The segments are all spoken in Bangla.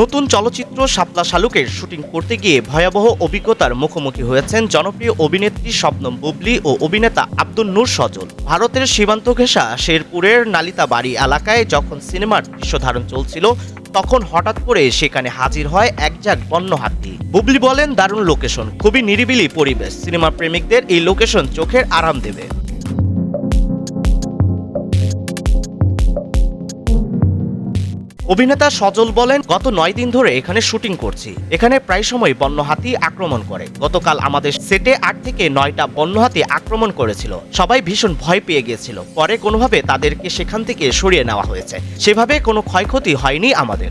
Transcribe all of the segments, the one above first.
নতুন চলচ্চিত্র শাপলা শালুকের শুটিং করতে গিয়ে ভয়াবহ অভিজ্ঞতার মুখোমুখি হয়েছেন জনপ্রিয় অভিনেত্রী শবনম বুবলী ও অভিনেতা আব্দুন নূর সজল। ভারতের সীমান্ত ঘেঁষা শেরপুরের নালিতাবাড়ি এলাকায় যখন সিনেমার দৃশ্যধারণ চলছিল, তখন হঠাৎ করে সেখানে হাজির হয় এক ঝাঁক বন্য হাতি। বুবলী বলেন, দারুণ লোকেশন, খুবই নিরিবিলি পরিবেশ, সিনেমা প্রেমিকদের এই লোকেশন চোখের আরাম দেবে। অভিনেতা সজল বলেন, গত 9 দিন ধরে এখানে শুটিং করছি। এখানে প্রায় সময় বন্য হাতি আক্রমণ করে। গতকাল আমাদের সেটে 8 থেকে 9টা বন্য হাতি আক্রমণ করেছিল। সবাই ভীষণ ভয় পেয়ে গিয়েছিল। পরে কোনোভাবে তাদেরকে সেখান থেকে সরিয়ে নেওয়া হয়েছে। সেভাবে কোনো ক্ষয়ক্ষতি হয়নি আমাদের।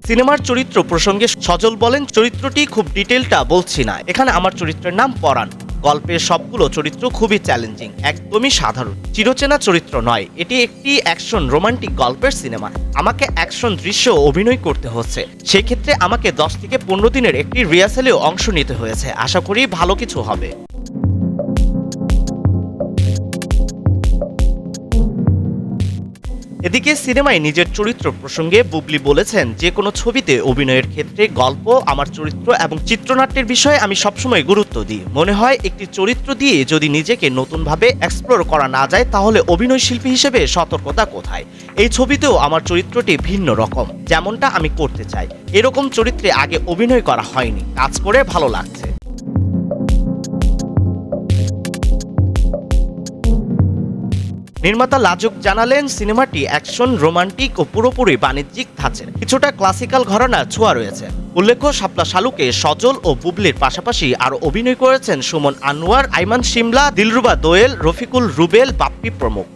সিনেমার চরিত্র প্রসঙ্গে সজল বলেন, চরিত্রটি খুব ডিটেলটা বলছি না। এখানে আমার চরিত্রের নাম পরাণ। গল্পের সবগুলো চরিত্র খুবই চ্যালেঞ্জিং, একদমই সাধারণ, চিরচেনা চরিত্র নয়। এটি একটি অ্যাকশন রোমান্টিক গল্পের সিনেমা। আমাকে অ্যাকশন দৃশ্য অভিনয় করতে হচ্ছে। সেই ক্ষেত্রে আমাকে 10 থেকে 15 দিনের একটি রিহার্সালেও অংশ নিতে হয়েছে। আশা করি ভালো কিছু হবে। এদিকে সিনেমায় নিজের চরিত্র প্রসঙ্গে বুবলী বলেছেন, যে কোনো ছবিতে অভিনয়ের ক্ষেত্রে গল্প, আমার চরিত্র এবং চিত্রনাট্যের বিষয়ে আমি সবসময় গুরুত্ব দিই। মনে হয় একটি চরিত্র দিয়ে যদি নিজেকে নতুনভাবে এক্সপ্লোর করা না যায়, তাহলে অভিনয় শিল্পী হিসেবে সতর্কতা কোথায়? এই ছবিতেও আমার চরিত্রটি ভিন্ন রকম, যেমনটা আমি করতে চাই। এরকম চরিত্রে আগে অভিনয় করা হয়নি, কাজ করে ভালো লাগছে। নির্মাতা লাজুক জানালেন, সিনেমাটি অ্যাকশন, রোমান্টিক ও পুরোপুরি বাণিজ্যিক ধাঁচের, কিছুটা ক্লাসিক্যাল ঘরানার ছোঁয়া রয়েছে। উল্লেখ্য, শাপলা শালুকে সজল ও বুবলীর পাশাপাশি আরও অভিনয় করেছেন সুমন আনোয়ার, আইমান শিমলা, দিলরুবা দোয়েল, রফিকুল রুবেল, বাপ্পি প্রমুখ।